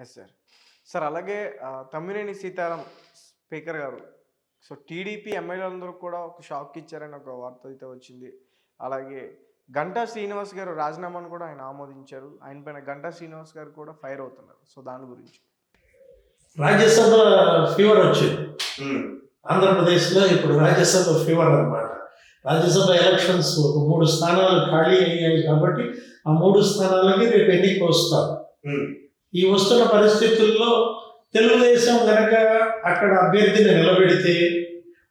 Yes sir. Sir అలాగే Tammineni Sitaram speaker గారు so TDP ఎమ్మెల్యేలందరూ కూడా ఒక షాక్ ఇచ్చారని ఒక వార్త అయితే వచ్చింది. అలాగే గంటా శ్రీనివాస్ గారు రాజీనామాను కూడా ఆయన ఆమోదించారు. ఆయన పైన గంటా శ్రీనివాస్ గారు కూడా ఫైర్ అవుతున్నారు. సో దాని గురించి రాజ్యసభ ఫీవర్ వచ్చింది. ఆంధ్రప్రదేశ్లో ఇప్పుడు రాజ్యసభ ఫీవర్ అన్నమాట. రాజ్యసభ ఎలక్షన్స్ ఒక 3 స్థానాలు ఖాళీ అయ్యాయి కాబట్టి ఆ 3 స్థానాలకి రేపు ఎన్నిక వస్తారు. ఈ వస్తున్న పరిస్థితుల్లో తెలుగుదేశం కనుక అక్కడ అభ్యర్థిని నిలబెడితే,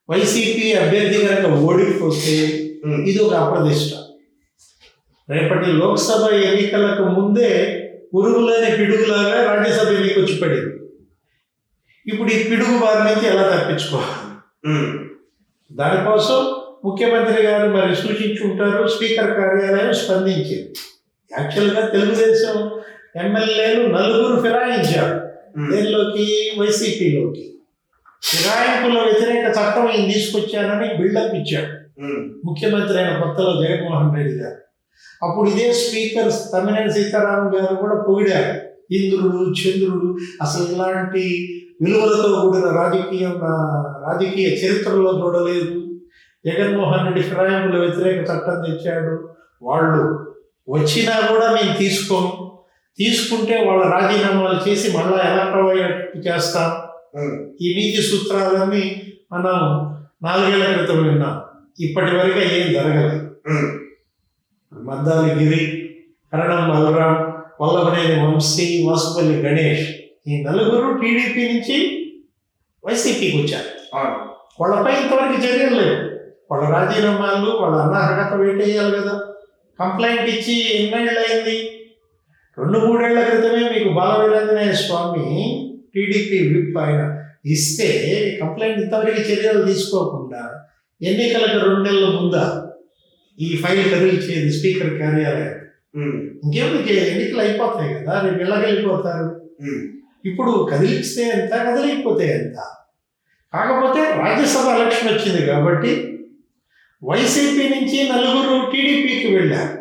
వైసీపీ అభ్యర్థి కనుక ఓడిపోతే ఇది ఒక అప్రదిష్ట. రేపటి లోక్సభ ఎన్నికలకు ముందే ఉరుగులేని పిడుగులాగా రాజ్యసభ ఎన్నిక వచ్చి పడింది. ఇప్పుడు ఈ పిడుగు బారి నుంచి ఎలా తప్పించుకోవాలి? దానికోసం ముఖ్యమంత్రి గారు మరి సూచించి ఉంటారు. స్పీకర్ కార్యాలయం స్పందించింది. యాక్చువల్గా తెలుగుదేశం ఎమ్మెల్యేలు 4 ఫిరాయించారు. దేనిలోకి? వైసీపీలోకి. ఫిరాయింపుల వ్యతిరేక చట్టం ఈయన తీసుకొచ్చారని బిల్డప్ ఇచ్చాడు ముఖ్యమంత్రి అయిన కొత్తలో జగన్మోహన్ రెడ్డి గారు. అప్పుడు ఇదే స్పీకర్ తమ్మినేని సీతారాం గారు కూడా పొగిడారు. ఇంద్రుడు చంద్రుడు, అసలు ఇలాంటి విలువలతో కూడిన రాజకీయ చరిత్రలో చూడలేదు. జగన్మోహన్ రెడ్డి ఫిరాయింపుల వ్యతిరేక చట్టం తెచ్చాడు. వాళ్ళు వచ్చినా కూడా మేము తీసుకుంటే వాళ్ళ రాజీనామాలు చేసి మళ్ళా ఎలక్ట్ అయ్యేట్టు చేస్తాం. ఈ నీతి సూత్రాలన్నీ మనం 4 ఏళ్ల క్రితం విన్నాం. ఇప్పటి వరకు ఏం జరగలేదు. మద్దాలి గిరి, కరణం బలరాం, వల్లభనేని వంశీ, వాసుపల్లి గణేష్, ఈ 4 టీడీపీ నుంచి వైసీపీకి వచ్చారు. వాళ్ళపై ఇంతవరకు చర్యలు లేవు. వాళ్ళ రాజీనామాలు, వాళ్ళ అనర్హత వేటేయాలి కదా. కంప్లైంట్ ఇచ్చి ఎన్నేళ్ళు అయింది? 2-3 ఏళ్ల క్రితమే మీకు బాలవీరాంజనేయ స్వామి టీడీపీ విప్ ఆయన ఇస్తే కంప్లైంట్ ఇంతవరకు చర్యలు తీసుకోకుండా ఎన్నికలకు 2 నెలల ముందా ఈ ఫైల్ కదిలించేది స్పీకర్ కార్యాలయం. ఇంకేమిటి, ఎన్నికలు అయిపోతాయి కదా, రేపు వెళ్ళగలిగిపోతారు. ఇప్పుడు కదిలిస్తే ఎంత, కదిలిపోతే ఎంత. కాకపోతే రాజ్యసభ ఎలక్షన్ వచ్చింది కాబట్టి వైసీపీ నుంచి 4 టీడీపీకి వెళ్ళారు.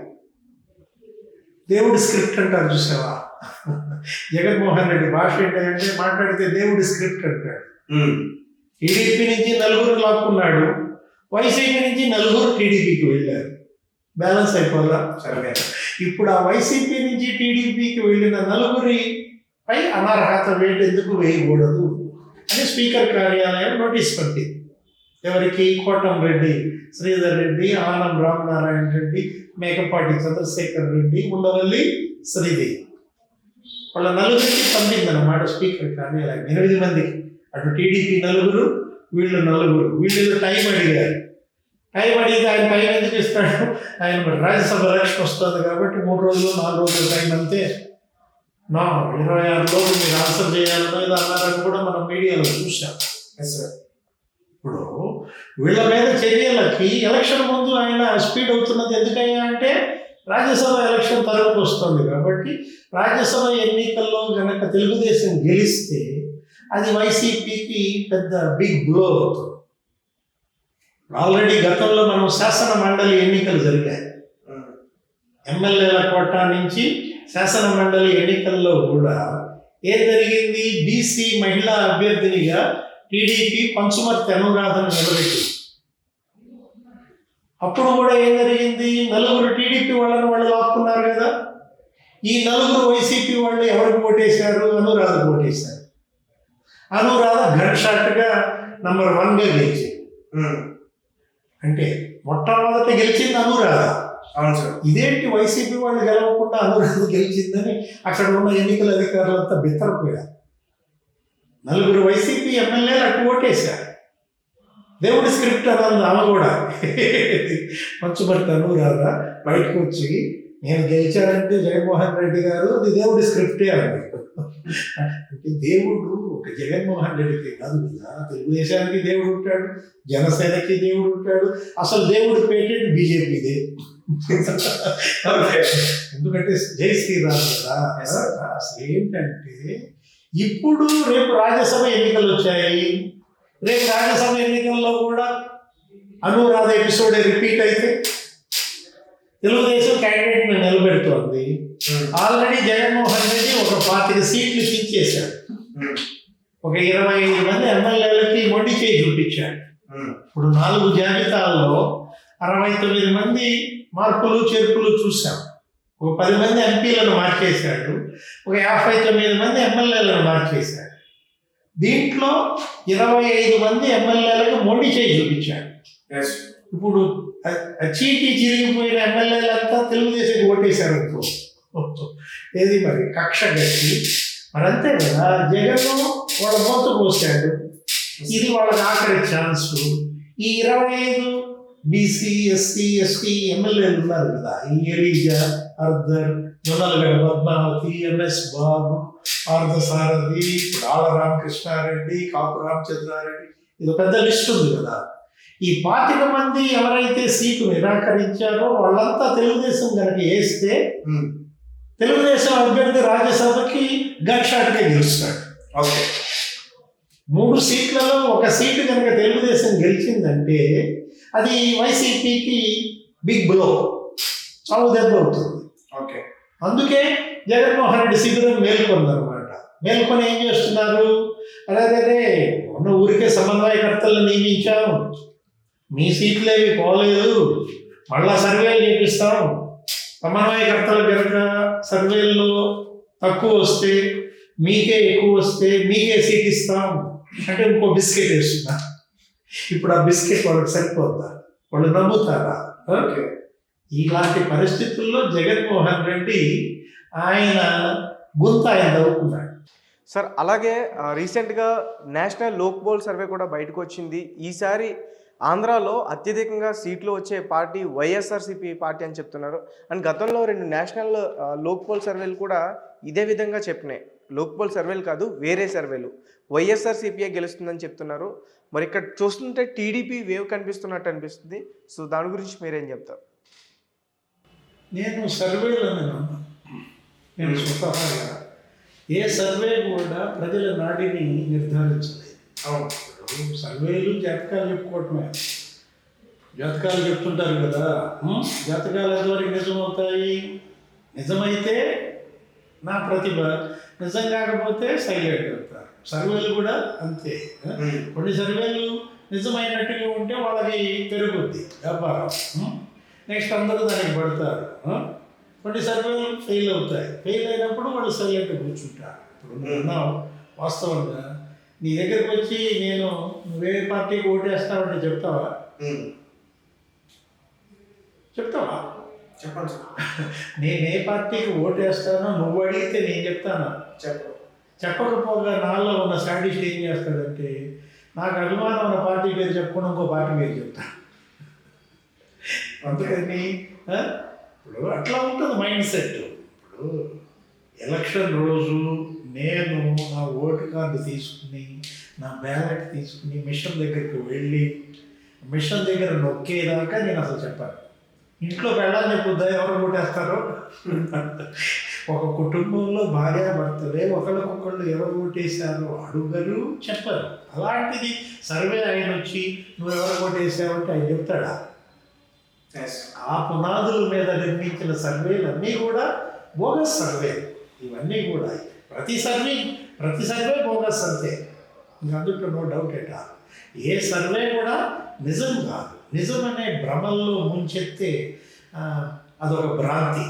దేవుడి స్క్రిప్ట్ అంటారు చూసావా? జగన్మోహన్ రెడ్డి భాష ఏంటంటే మాట్లాడితే దేవుడి స్క్రిప్ట్ అంటాడు. టీడీపీ నుంచి 4 లాక్కున్నాడు, వైసీపీ నుంచి 4 టీడీపీకి వెళ్ళారు. బ్యాలెన్స్ అయిపోదా? సరే. ఇప్పుడు ఆ వైసీపీ నుంచి టీడీపీకి వెళ్ళిన 4పై అనర్హత వేటు ఎందుకు వేయకూడదు అని స్పీకర్ కార్యాలయం నోటీస్ పట్టింది. ఎవరికి? కోటంరెడ్డి శ్రీధర్ రెడ్డి, ఆనం రామనారాయణ రెడ్డి, మేకపాటి చంద్రశేఖర్ రెడ్డి, ఉండవల్లి శ్రీదేవి, వాళ్ళ 4కి పంపిందన్నమాట స్పీకర్ కార్యాలయం. 8 మందికి. అటు టీడీపీ 4, వీళ్ళు 4. వీళ్ళు టైం అడిగారు. టైం అడిగితే ఆయన టైం ఎందుకు ఇస్తాడు? ఆయన రాజ్యసభ ఎలక్షన్ వస్తుంది కాబట్టి 3 రోజులు 4 రోజులు టైం అంతే. 26 రోజులు మీరు ఆన్సర్ చేయాలనేది అన్నారని కూడా మనం మీడియాలో చూసాం. ఇప్పుడు వీళ్ళ మీద చర్యలకి ఎలక్షన్ ముందు ఆయన స్పీడ్ అవుతున్నది ఎందుకయ్యా అంటే రాజ్యసభ ఎలక్షన్ తరువాత వస్తుంది కాబట్టి. రాజ్యసభ ఎన్నికల్లో కనుక తెలుగుదేశం గెలిస్తే అది వైసీపీకి పెద్ద బిగ్ బ్లో అవుతుంది. ఆల్రెడీ గతంలో మనం శాసన మండలి ఎన్నికలు జరిగాయి. ఎమ్మెల్యేల కోటా నుంచి శాసన మండలి ఎన్నికల్లో కూడా ఏం జరిగింది? బీసీ మహిళా అభ్యర్థినిగా టీడీపీ పంచుమర్తి అనురాధను నిలబెట్టింది. అప్పుడు కూడా ఏం జరిగింది? 4 టీడీపీ వాళ్ళు లాక్కున్నారు కదా. ఈ 4 వైసీపీ వాళ్ళు ఎవరికి ఓటేశారు? అనురాధకు ఓటేశారు. అనురాధ గన్ షాట్గా నంబర్ 1గా గెలిచింది. అంటే మొట్టమొదట గెలిచింది అనురాధ. అవును సార్. ఇదేంటి వైసీపీ వాళ్ళు గెలవకుండా అనురాధ గెలిచిందని అక్కడ ఉన్న ఎన్నికల అధికారులంతా బిత్తరపోయారు. 4 వైసీపీ ఎమ్మెల్యేలు అటు ఓటేశారు. దేవుడి స్క్రిప్ట్ అన్నది ఆమె కూడా. పంచుమర్తి అనురాధ బయటకు వచ్చి నేను గెలిచానంటే జగన్మోహన్ రెడ్డి గారు అది దేవుడి స్క్రిప్టే అన్నది. అంటే దేవుడు ఒక జగన్మోహన్ రెడ్డికి కాదు కదా, తెలుగుదేశానికి దేవుడు ఉంటాడు, జనసేనకి దేవుడు ఉంటాడు. అసలు దేవుడి పేటెంట్ బీజేపీదే. ఎందుకంటే జై శ్రీరామ్ కదా. అసలు ఏంటంటే ఇప్పుడు రేపు రాజ్యసభ ఎన్నికలు వచ్చాయి. రేపు రాజ్యసభ ఎన్నికల్లో కూడా అనురాధ ఎపిసోడ్ రిపీట్ అయితే తెలుగుదేశం క్యాండిడేట్ని నిలబెడుతోంది. ఆల్రెడీ జగన్మోహన్ రెడ్డి ఒక 25 సీట్లు ఇచ్చేశాడు. ఒక 25 మంది ఎమ్మెల్యేలకి మొండి చేయి చూపించాడు. ఇప్పుడు 4 జాబితాల్లో 69 మంది మార్పులు చేర్పులు చూసాం. ఒక 10 మంది ఎంపీలను మార్చేశాడు. ఒక 59 మంది ఎమ్మెల్యేలను మార్చేశాడు. దీంట్లో 25 మంది ఎమ్మెల్యేలకు మొండి చేయి చూపించాడు. ఇప్పుడు చీటీ చిరిగిపోయిన ఎమ్మెల్యేలంతా తెలుగుదేశం ఓటేశారు. ఏది మరి కక్ష గట్టి మరి అంతే కదా. జగన్ వాళ్ళ మోత పోసాడు. ఇది వాళ్ళకి ఆఖరి ఛాన్స్. ఈ 25 బీసీ ఎస్సీ ఎస్టీ ఎమ్మెల్యేలు ఉన్నారు కదా, ఈ ఎలీజా, అర్ధర్, జొన్నలగడ్డ పద్మావతి, ఎంఎస్ బాబు, పార్థసారథి, ఆళ్ళ రామకృష్ణారెడ్డి, కాపు రామచంద్రారెడ్డి, ఇది పెద్ద లిస్ట్ ఉంది కదా. ఈ 25 మంది ఎవరైతే సీటు నిరాకరించారో వాళ్ళంతా తెలుగుదేశం కనుక వేస్తే తెలుగుదేశం అభ్యర్థి రాజ్యసభకి గన్ షాట్గా గెలుస్తాడు. ఓకే, 3 సీట్లలో ఒక సీటు కనుక తెలుగుదేశం గెలిచిందంటే అది వైసీపీకి బిగ్ బ్లో, చావు దెబ్బ అవుతుంది. ఓకే, అందుకే జగన్మోహన్ రెడ్డి శిబిరం మేల్కొందనమాట. మేల్కొని ఏం చేస్తున్నారు, అదే ఉన్న ఊరికే సమన్వయకర్తలను నియమించాం, మీ సీట్లేవి పోలేదు, మళ్ళా సర్వేలు చేపిస్తాం, సమన్వయకర్తలు కనుక సర్వేల్లో తక్కువ వస్తే మీకే ఎక్కువ వస్తే మీకే సీట్ ఇస్తాం అంటే ఇంకో బిస్కెట్ వేస్తున్నా. ఇప్పుడు ఆ బిస్కెట్ వాళ్ళకి సరిపోద్దా, వాళ్ళు నమ్ముతారా? ఓకే, ఇలాంటి పరిస్థితుల్లో జగన్మోహన్ రెడ్డి ఆయన ఆయన దవ్వుకున్నాడు. సార్ అలాగే రీసెంట్గా నేషనల్ లోక్ పోల్ సర్వే కూడా బయటకు వచ్చింది. ఈసారి ఆంధ్రాలో అత్యధికంగా సీట్లు వచ్చే పార్టీ వైఎస్ఆర్సీపీ పార్టీ అని చెప్తున్నారు. అండ్ గతంలో 2 నేషనల్ లోక్ పోల్ సర్వేలు కూడా ఇదే విధంగా చెప్పినాయి. లోక్ పోల్ సర్వేలు కాదు, వేరే సర్వేలు వైఎస్ఆర్సీపీఏ గెలుస్తుందని చెప్తున్నారు. మరి ఇక్కడ చూస్తుంటే టీడీపీ వేవ్ కనిపిస్తున్నట్టు అనిపిస్తుంది. సో దాని గురించి మీరేం చెప్తారు? నేను సర్వేలను నేను స్వతహాగా ఏ సర్వే కూడా ప్రజల నాడిని నిర్ధారించలేదు. సర్వేలు జాతకాలు చెప్పుకోవటమే. జాతకాలు చెప్తుంటారు కదా, జాతకాలు ఎంతవరకు నిజమవుతాయి? నిజమైతే నా ప్రతిభ, నిజం కాకపోతే సైలెంట్ అవుతారు. సర్వేలు కూడా అంతే. కొన్ని సర్వేలు నిజమైనట్టుగా ఉంటే వాళ్ళకి పెరుగుద్ది వ్యాపారం, నెక్స్ట్ అందరూ దానికి పడతారు. కొన్ని సర్వేలు ఫెయిల్ అవుతాయి. ఫెయిల్ అయినప్పుడు వాళ్ళు సైలెంట్గా కూర్చుంటారు. ఇప్పుడు నువ్వు వాస్తవంగా నీ దగ్గరికి వచ్చి నేను నువ్వే పార్టీకి ఓటేస్తావంటే చెప్తావా? చెప్తావా? చెప్పండి. నేను ఏ పార్టీకి ఓటేస్తానో నువ్వు అడిగితే నేను చెప్తానా? చెప్పకపోగా నాలో ఉన్న సాడిస్ట్ ఏం చేస్తాడంటే నాకు అభిమానం ఉన్న పార్టీ పేరు చెప్పుకుని ఇంకో పార్టీ పేరు చెప్తా. అందుకని ఇప్పుడు అట్లా ఉంటుంది మైండ్ సెట్. ఇప్పుడు ఎలక్షన్ రోజు నేను నా ఓటు కార్డు తీసుకుని నా బ్యాలెట్ తీసుకుని మిషన్ దగ్గరికి వెళ్ళి మిషన్ దగ్గర నొక్కేదాకా నేను అసలు చెప్పాను. ఇంట్లో వెళ్ళాలని చెప్పుద్దా ఎవరు ఓటేస్తారో. ఒక కుటుంబంలో భార్యాభర్తలే ఒకరికొకళ్ళు ఎవరు ఓటేశారో అడుగరు, చెప్పరు. అలాంటిది సర్వే ఆయన వచ్చి నువ్వు ఎవరు ఓటేసావంటే ఆయన చెప్తాడా? ఆ పునాదుల మీద నిర్మించిన సర్వేలు అన్నీ కూడా బోగస్ సర్వే. ఇవన్నీ కూడా ప్రతి సర్వే బోగస్ అంతే, ఇంకా అందులో నో డౌట్ ఎట్ ఆల్. ఏ సర్వే కూడా నిజం కాదు. నిజం అనే భ్రమల్లో ముంచెత్తే అదొక భ్రాంతి.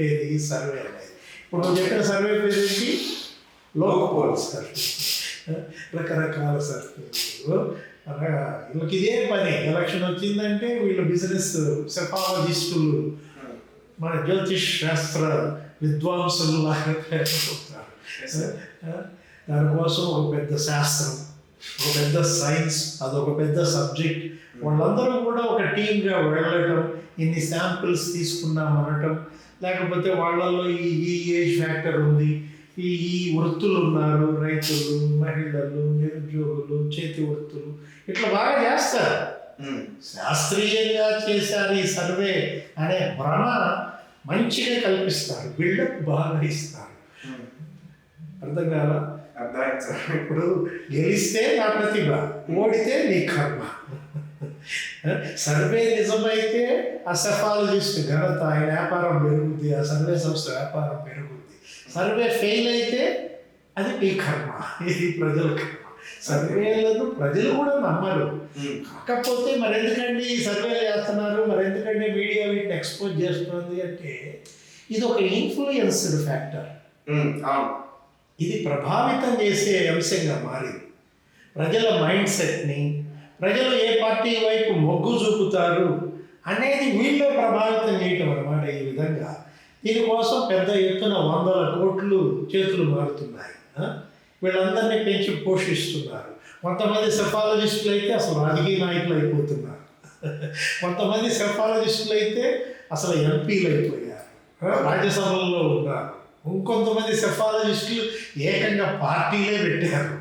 ఏది సర్వే అనేది. ఇప్పుడు నువ్వు చెప్పిన సర్వే పేరు ఏంటి? Lok pole survey. రకరకాల సర్వేలు. వీళ్ళకి ఇదే పని. ఎలక్షన్ వచ్చిందంటే వీళ్ళు బిజినెస్ సెఫాలజిస్టులు, మన జ్యోతిష్ శాస్త్ర విద్వాంసులు లాగా తయారవుతారు. దానికోసం ఒక పెద్ద శాస్త్రం, ఒక పెద్ద సైన్స్, అదొక పెద్ద సబ్జెక్ట్. వాళ్ళందరూ కూడా ఒక టీమ్గా వెళ్ళటం, ఇన్ని శాంపిల్స్ తీసుకున్నాం అనటం, లేకపోతే వాళ్ళల్లో ఈ ఏజ్ ఫ్యాక్టర్ ఉంది, ఈ వృత్తులు ఉన్నారు, రైతులు, మహిళలు, నిరుద్యోగులు, చేతి వృత్తులు, ఇట్లా బాగా చేస్తారు. శాస్త్రీయంగా చేశారు ఈ సర్వే అనే భ్రమ మంచిగా కల్పిస్తారు, బిల్డప్ బాగా ఇస్తారు. అర్థం కాదా? ఇప్పుడు గెలిస్తే నా ప్రతిభ, ఓడితే నీ కర్మ. సర్వే నిజమైతే ఆ సెఫాలజిస్ట్ ఘనత, ఆయన వ్యాపారం పెరుగుద్ది, ఆ సర్వే సంస్థ వ్యాపారం పెరుగుద్ది. సర్వే ఫెయిల్ అయితే అది మీ కర్మ, ఇది ప్రజల కర్మ. సర్వేలను ప్రజలు కూడా నమ్మరు. కాకపోతే మరెందుకండి ఈ సర్వేలు చేస్తున్నారు, మరెందుకండి మీడియా వీటిని ఎక్స్పోజ్ చేస్తుంది అంటే ఇది ఒక ఇన్ఫ్లుయెన్స్డ్ ఫ్యాక్టర్. ఇది ప్రభావితం చేసే అంశంగా మారింది. ప్రజల మైండ్ సెట్ని, ప్రజలు ఏ పార్టీ వైపు మొగ్గు చూపుతారు అనేది వీళ్ళే ప్రభావితం చేయటం అన్నమాట. ఈ విధంగా దీనికోసం పెద్ద ఎత్తున 100 కోట్లు చేతులు మారుతున్నాయి. వీళ్ళందరినీ పెంచి పోషిస్తున్నారు. కొంతమంది సెఫాలజిస్టులు అయితే అసలు రాజకీయ నాయకులు అయిపోతున్నారు. కొంతమంది సెఫాలజిస్టులు అయితే అసలు ఎంపీలు అయిపోయారు, రాజ్యసభల్లో ఉన్నారు. ఇంకొంతమంది సెఫాలజిస్టులు ఏకంగా పార్టీలే పెట్టారు.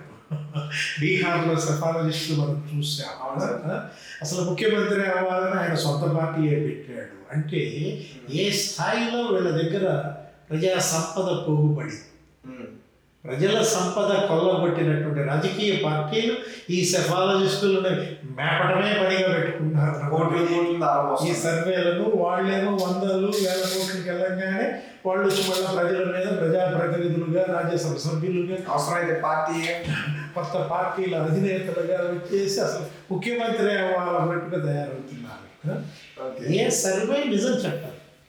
బీహార్లో సెఫాలజిస్టులు మనం చూసాం. అసలు ముఖ్యమంత్రి అవ్వాలని ఆయన సొంత పార్టీయే పెట్టాడు. అంటే ఏ స్థాయిలో వీళ్ళ దగ్గర ప్రజా సంపద పోగుబడి, ప్రజల సంపద కొల్లగొట్టినటువంటి రాజకీయ పార్టీలు ఈ సెఫాలజిస్టులను మేపటమే పనిగా పెట్టుకున్నారు. ఈ సర్వేలను వాళ్ళేమో 100,000 కోట్లకి వెళ్ళంగానే వాళ్ళు వచ్చి మళ్ళీ ప్రజల మీద ప్రజాప్రతినిధులుగా, రాజ్యసభ సభ్యులుగా, అవసరమైతే పార్టీ కొత్త పార్టీల అధినేతలుగా వచ్చేసి అసలు ముఖ్యమంత్రి అవ్వాలన్నట్టుగా తయారవుతున్నారు. ఏ సర్వే నిజం చెప్పాలి.